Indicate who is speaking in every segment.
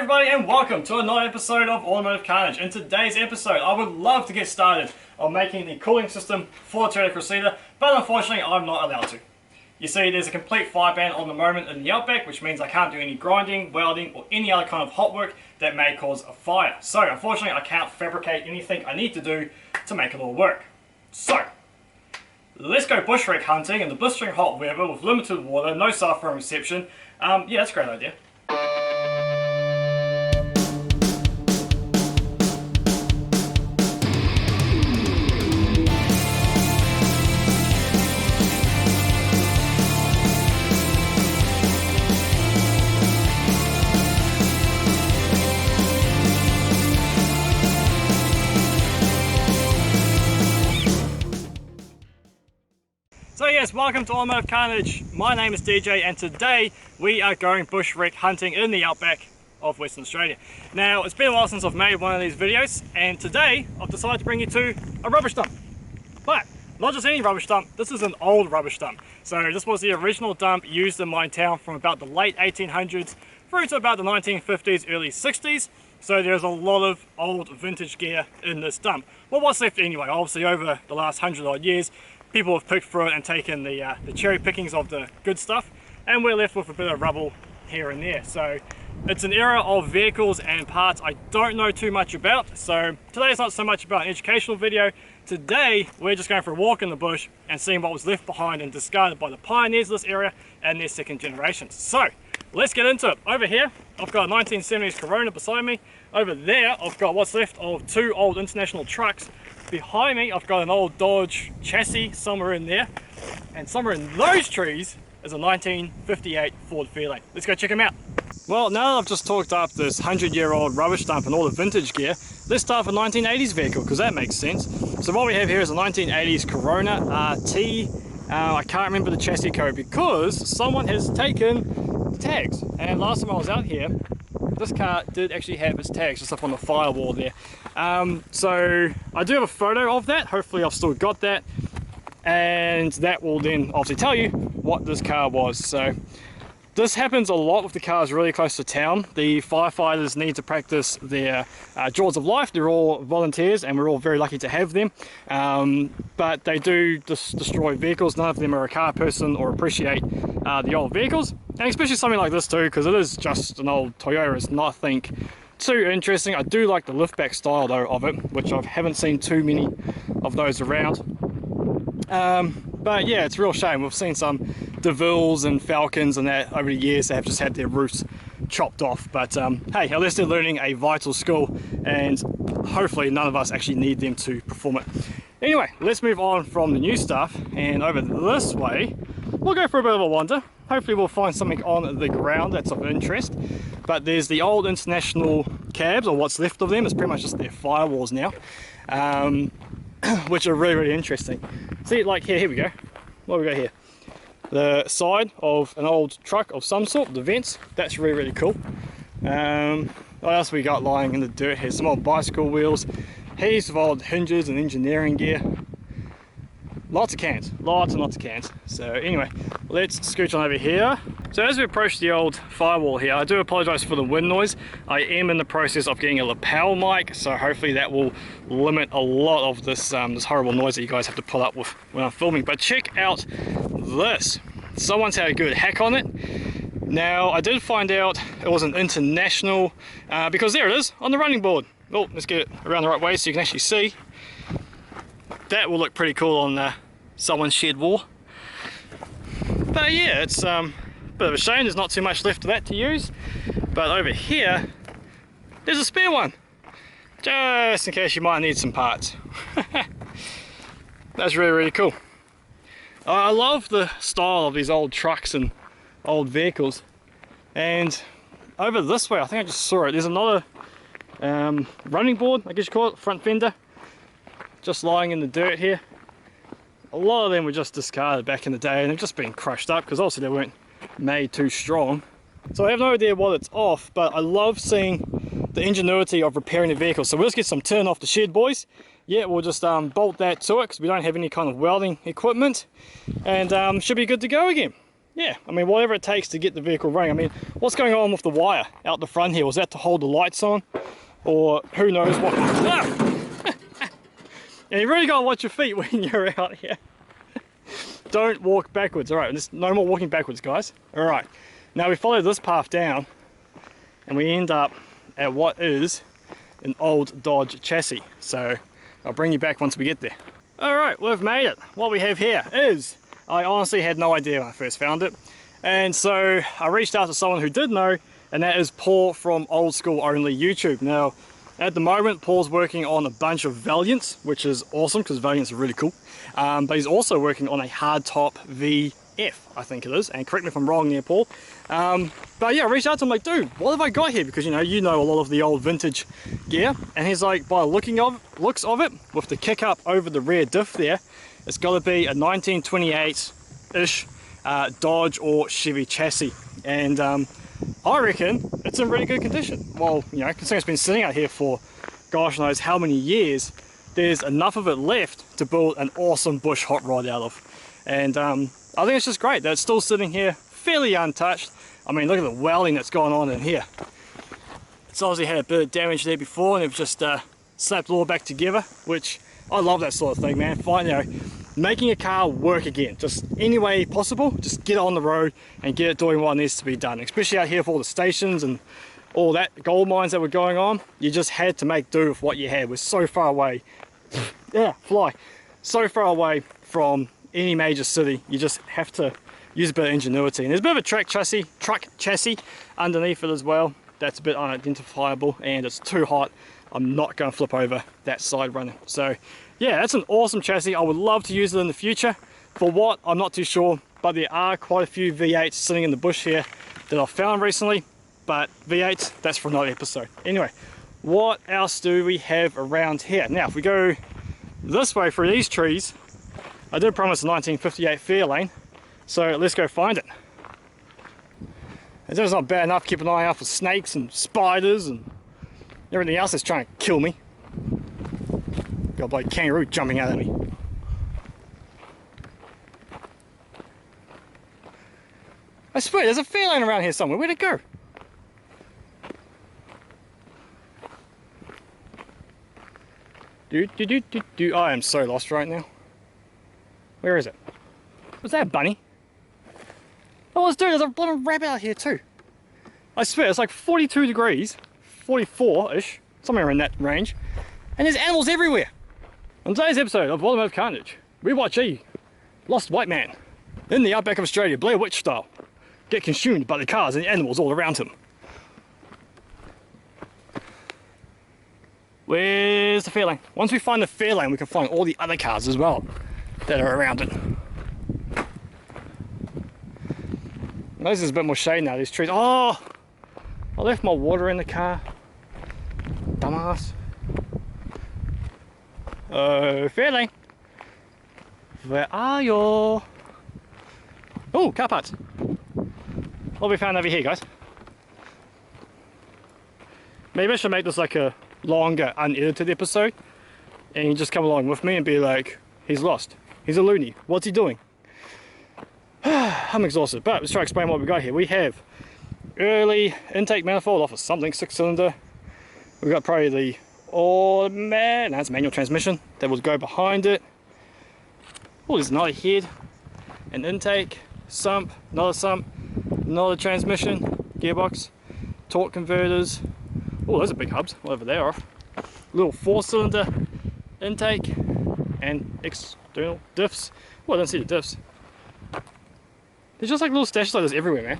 Speaker 1: everybody and welcome to another episode of Automotive Carnage. In today's episode I would love to get started on making the cooling system for the Toyota Crusader, but unfortunately I'm not allowed to. You see, there's a complete fire ban on the moment in the outback, which means I can't do any grinding, welding or any other kind of hot work that may cause a fire. So unfortunately I can't fabricate anything I need to do to make it all work. So let's go bushwreck hunting in the blistering hot weather with limited water, no cell phone reception. Yeah, that's a great idea. So yes, welcome to Automotive Carnage. My name is DJ and today we are going bushwreck hunting in the outback of Western Australia. Now it's been a while since I've made one of these videos and today I've decided to bring you to a rubbish dump. But not just any rubbish dump, this is an old rubbish dump. So this was the original dump used in my town from about the late 1800s through to about the 1950s, early 60s. So there's a lot of old vintage gear in this dump. Well, what's left anyway? Obviously over the last 100 odd years people have picked through it and taken the cherry pickings of the good stuff, and we're left with a bit of rubble here and there. So it's an era of vehicles and parts I don't know too much about. So today's not so much about an educational video. Today we're just going for a walk in the bush and seeing what was left behind and discarded by the pioneers of this area and their second generations. So let's get into it. Over here I've got a 1970s Corona beside me. Over there I've got what's left of two old International trucks. Behind me I've got an old Dodge chassis somewhere in there, and somewhere in those trees is a 1958 Ford Fairlane. Let's go check them out. Well, now that I've just talked up this 100-year-old rubbish dump and all the vintage gear, let's start with a 1980s vehicle because that makes sense. So what we have here is a 1980s Corona RT. I can't remember the chassis code because someone has taken the tags, and last time I was out here this car did actually have its tags just up on the firewall there. So I do have a photo of that. Hopefully I've still got that, and that will then obviously tell you what this car was. So this happens a lot with the cars really close to town. The firefighters need to practice their jaws of life. They're all volunteers and we're all very lucky to have them, but they do destroy vehicles. None of them are a car person or appreciate the old vehicles, and especially something like this too, because it is just an old Toyota. It's nothing too interesting. I do like the liftback style though of it, which I haven't seen too many of those around. But yeah, it's a real shame. We've seen some DeVilles and Falcons and that over the years that have just had their roofs chopped off, but hey, at least they're learning a vital skill and hopefully none of us actually need them to perform it. Anyway, let's move on from the new stuff and over this way we'll go for a bit of a wander. Hopefully we'll find something on the ground that's of interest. But there's the old International cabs, or what's left of them. It's pretty much just their firewalls now, which are really interesting. See, like here we go. What do we got here? The side of an old truck of some sort, the vents. That's really cool. What else we got lying in the dirt here? Some old bicycle wheels, heaps of old hinges and engineering gear. Lots of cans, lots and lots of cans. So anyway, let's scooch on over here. So as we approach the old firewall here, I do apologize for the wind noise. I am in the process of getting a lapel mic, so hopefully that will limit a lot of this this horrible noise that you guys have to put up with when I'm filming. But check out this. Someone's had a good hack on it. Now I did find out it was an International, because there it is on the running board. Oh, let's get it around the right way so you can actually see. That will look pretty cool on someone's shed wall. But yeah, it's a bit of a shame there's not too much left of that to use. But over here, there's a spare one, just in case you might need some parts. That's really cool. I love the style of these old trucks and old vehicles. And over this way, I think I just saw it, there's another running board, I guess you call it, front fender, just lying in the dirt here. A lot of them were just discarded back in the day and they've just been crushed up because obviously they weren't made too strong. So I have no idea what it's off, but I love seeing the ingenuity of repairing the vehicle. So we'll just get some tin off the shed, boys. Yeah, we'll just bolt that to it because we don't have any kind of welding equipment, and should be good to go again. yeah, I mean, whatever it takes to get the vehicle running. I mean, what's going on with the wire out the front here? Was that to hold the lights on? Or who knows what? Ah! And you really gotta watch your feet when you're out here. Don't walk backwards. All right, there's no more walking backwards, guys. All right, now we follow this path down and we end up at what is an old Dodge chassis. So I'll bring you back once we get there. All right, we've made it. What we have here is, I honestly had no idea when I first found it. And so I reached out to someone who did know, and that is Paul from Old School Only YouTube. Now, at the moment, Paul's working on a bunch of Valiants, which is awesome because Valiants are really cool. But he's also working on a hardtop VF, I think it is. And correct me if I'm wrong there, Paul. But yeah, I reached out to him like, dude, what have I got here? Because you know a lot of the old vintage gear. And he's like, by the looks of it, with the kick up over the rear diff there, it's got to be a 1928-ish Dodge or Chevy chassis. And I reckon it's in really good condition. Well, considering it's been sitting out here for gosh knows how many years, there's enough of it left to build an awesome bush hot rod out of. And I think it's just great that it's still sitting here fairly untouched. I mean, look at the welding that's gone on in here. It's obviously had a bit of damage there before, and they've just slapped it all back together, which I love that sort of thing, man. Making a car work again, just any way possible, just get it on the road and get it doing what needs to be done. Especially out here for all the stations and all that gold mines that were going on, you just had to make do with what you had. We're so far away, so far away from any major city, you just have to use a bit of ingenuity. And there's a bit of a truck chassis underneath it as well. That's a bit unidentifiable, and it's too hot. I'm not going to flip over that side running. So yeah, that's an awesome chassis. I would love to use it in the future. For what, I'm not too sure, but there are quite a few V8s sitting in the bush here that I've found recently. But V8s, that's for another episode. Anyway, what else do we have around here? Now, if we go this way through these trees, I did promise a 1958 Fairlane, so let's go find it. It's not bad enough, keep an eye out for snakes and spiders and everything else that's trying to kill me. Got a bloody kangaroo jumping out at me. I swear, there's a Fairlane around here somewhere. Where'd it go? I am so lost right now. Where is it? Was that a bunny? Oh, dude, there's a bloody rabbit out here too. I swear, it's like 42 degrees, 44-ish, somewhere in that range, and there's animals everywhere. On today's episode of Automotive Carnage, we watch a lost white man in the outback of Australia, Blair Witch style, get consumed by the cars and the animals all around him. Where's the Fairlane? Once we find the Fairlane, we can find all the other cars as well that are around it. Notice there's a bit more shade now, these trees. Oh! I left my water in the car. Dumbass. Oh, Fairlane. Where are you? Oh, car parts. What have we found over here, guys? Maybe I should make this like a longer, unedited episode, and you just come along with me and be like, he's lost. He's a loony. What's he doing? I'm exhausted, but let's try to explain what we got here. We have early intake manifold off of something 6-cylinder. We've got probably the automatic, no, it's manual transmission that would go behind it. Oh, there's another head, an intake, sump, another transmission, gearbox, torque converters. Oh, those are big hubs, whatever they are. Little 4-cylinder intake and external diffs. Oh, I don't see the diffs. There's just like little stashes like this everywhere, man.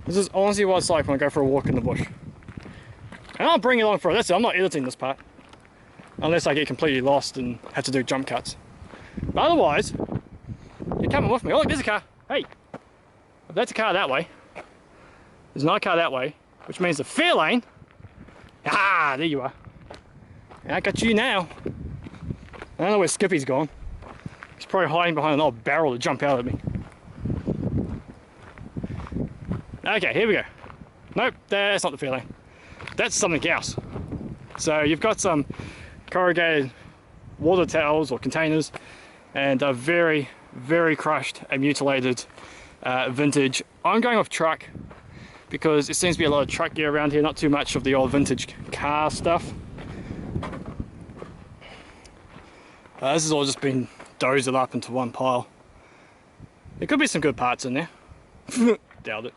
Speaker 1: This is honestly what it's like when I go for a walk in the bush. And I'll bring you along for it. That's it, I'm not editing this part. Unless I get completely lost and have to do jump cuts. But otherwise, you're coming with me. Oh, look, there's a car. Hey, if that's a car that way, there's another car that way, which means the Fairlane. Ah, there you are. I got you now. I don't know where Skippy's gone. He's probably hiding behind an old barrel to jump out at me. Okay, here we go. Nope, that's not the Fairlane. That's something else. So you've got some corrugated water towels or containers and a very, very crushed and mutilated vintage. I'm going with truck because it seems to be a lot of truck gear around here, not too much of the old vintage car stuff. This has all just been dozed up into one pile. There could be some good parts in there. Doubt it.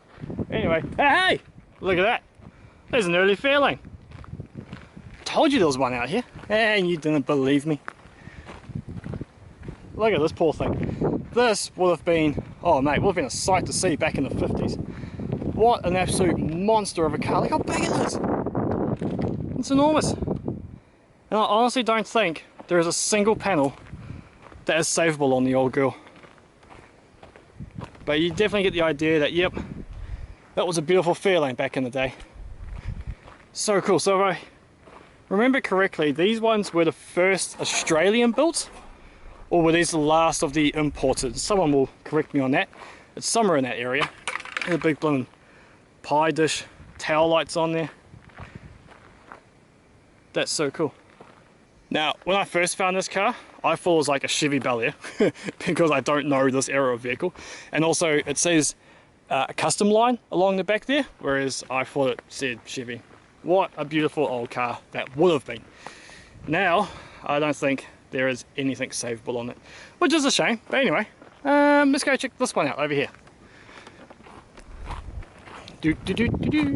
Speaker 1: Anyway, hey! Look at that. There's an early fairlane. Told you there was one out here, and you didn't believe me. Look at this poor thing. This would have been, oh mate, would have been a sight to see back in the 50s. What an absolute monster of a car. Look how big it is. It's enormous. And I honestly don't think there is a single panel that is savable on the old girl. But you definitely get the idea that, yep, that was a beautiful fairlane back in the day. So cool. So if I remember correctly, these ones were the first Australian built, or were these the last of the imported? Someone will correct me on that. It's somewhere in that area. There's a big blooming pie dish, tail lights on there. That's so cool. Now, when I first found this car, I thought it was like a Chevy Bel Air because I don't know this era of vehicle. And also it says a custom line along the back there, whereas I thought it said Chevy. What a beautiful old car that would have been. Now, I don't think there is anything savable on it, which is a shame. But anyway, let's go check this one out over here. Do do do do do.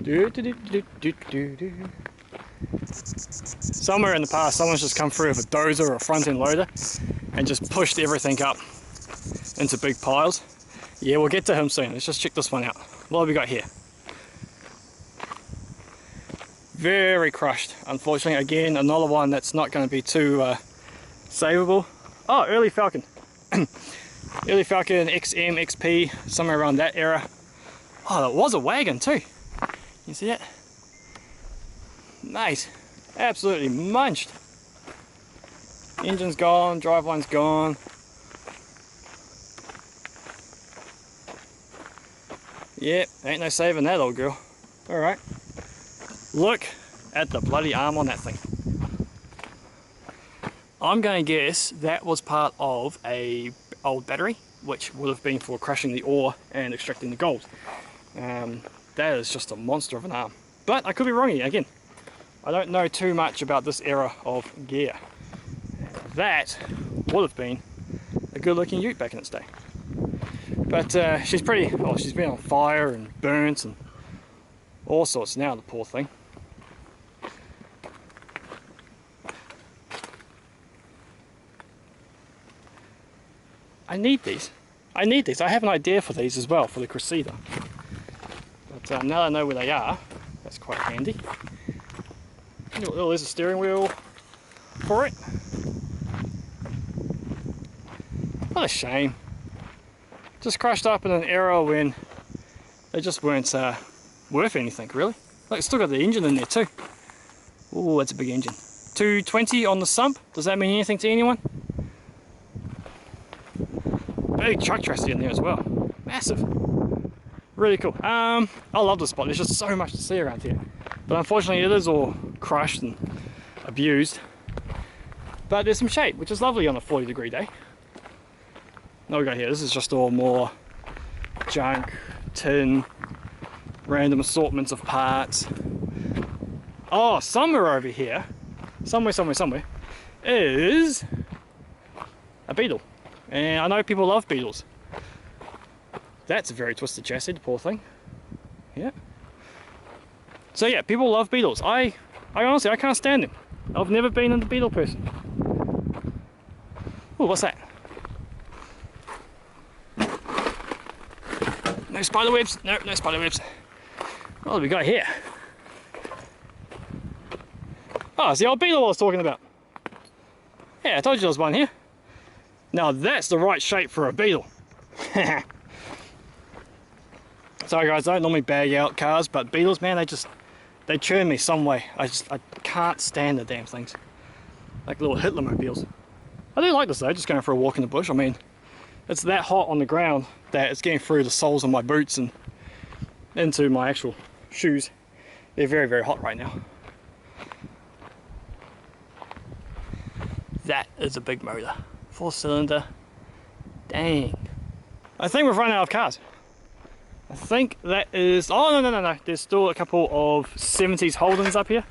Speaker 1: Do do do do do do do. Somewhere in the past, someone's just come through with a dozer or a front end loader and just pushed everything up into big piles. Yeah, we'll get to him soon. Let's just check this one out. What have we got here? Very crushed, unfortunately. Again, another one that's not going to be too savable. Oh, early Falcon. Early Falcon XM, XP, somewhere around that era. Oh, that was a wagon too. You see that? Nice. Absolutely munched. Engine's gone, driveline's gone. Yep, ain't no saving that old girl. Alright. Look at the bloody arm on that thing. I'm going to guess that was part of a old battery, which would have been for crushing the ore and extracting the gold. That is just a monster of an arm. But I could be wrong here, again. I don't know too much about this era of gear. That would have been a good looking ute back in its day. But she's pretty, well, she's been on fire and burnt and all sorts now, the poor thing. I need these. I need these. I have an idea for these as well, for the Crusader. But now that I know where they are, that's quite handy. Oh, there's a steering wheel for it. What a shame. Just crushed up in an era when they just weren't worth anything, really. Look, it's still got the engine in there too. Oh, that's a big engine. 220 on the sump. Does that mean anything to anyone? Big truck chassis in there as well. Massive. Really cool. I love this spot. There's just so much to see around here. But unfortunately it is all crushed and abused. But there's some shade, which is lovely on a 40-degree day. What we got here? This is just all more junk, tin, random assortments of parts. Oh, somewhere over here, somewhere, is a Beetle. And I know people love Beetles. That's a very twisted chassis, the poor thing. Yeah. So yeah, people love Beetles. I honestly, I can't stand them. I've never been a Beetle person. Oh, what's that? No spider webs. No, no spider webs. What have we got here? Oh, it's the old Beetle I was talking about. Yeah, I told you there was one here. Now that's the right shape for a Beetle. Sorry guys, I don't normally bag out cars, but Beetles, man, they churn me some way. I can't stand the damn things. Like little Hitler mobiles. I do like this though, just going for a walk in the bush. I mean, it's that hot on the ground that it's getting through the soles of my boots and into my actual shoes. They're very, very hot right now. That is a big motor. 4-cylinder. Dang. I think we've run out of cars. I think that is... Oh, no. There's still a couple of 70s Holdens up here.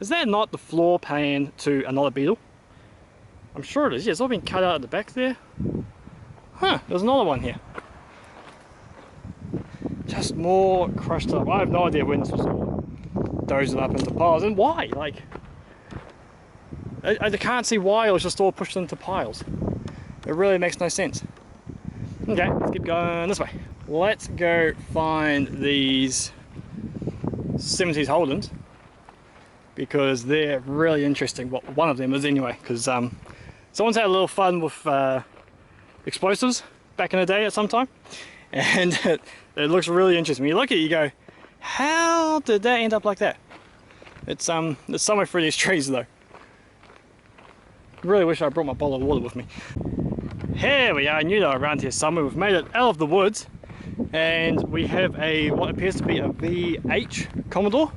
Speaker 1: Is that not the floor pan to another Beetle? I'm sure it is. Yeah, it's all been cut out at the back there. Huh, there's another one here. Just more crushed up. I have no idea when this was all dozed up into piles. And why? Like, I can't see why it was just all pushed into piles. It really makes no sense. Okay, let's keep going this way. Let's go find these 70s Holdens, because they're really interesting. Well, one of them is anyway, because someone's had a little fun with explosives back in the day at some time, and it looks really interesting. When you look at it, you go, how did that end up like that? It's somewhere through these trees though. Really wish I brought my bottle of water with me. Here we are. I knew they were around here somewhere. We've made it out of the woods, and we have a what appears to be a VH Commodore,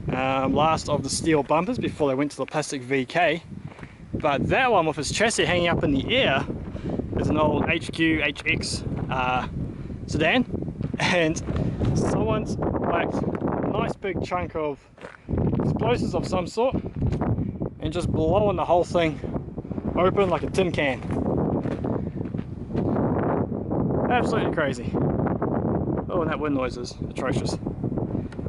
Speaker 1: last of the steel bumpers before they went to the plastic VK. But that one with its chassis hanging up in the air is an old HQ HX sedan, and someone's whacked a nice big chunk of explosives of some sort and just blowing the whole thing open like a tin can. Absolutely crazy. Oh, and that wind noise is atrocious.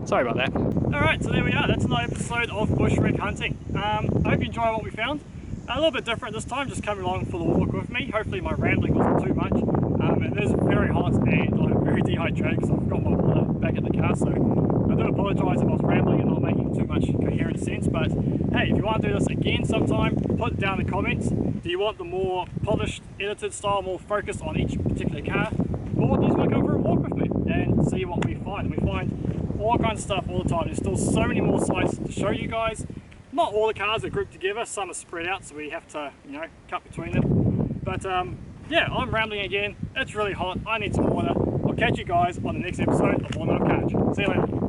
Speaker 1: Sorry about that. Alright, so there we are. That's another episode of bush wreck hunting. I hope you enjoy what we found. A little bit different this time, just coming along for the walk with me. Hopefully my rambling wasn't too much. It is very hot and I'm very dehydrated because I've got my water back at the car, so I do apologise if I was rambling and not making too much coherent sense. But hey, if you want to do this again sometime, put it down in the comments. Do you want the more polished, edited style, more focused on each particular car? Or do you just want to go for a walk with me and see what we find? We find all kinds of stuff all the time. There's still so many more sites to show you guys. Not all the cars are grouped together, some are spread out, so we have to, you know, cut between them. But yeah, I'm rambling again. It's really hot. I need some water. I'll catch you guys on the next episode of Automotive Carnage. See you later.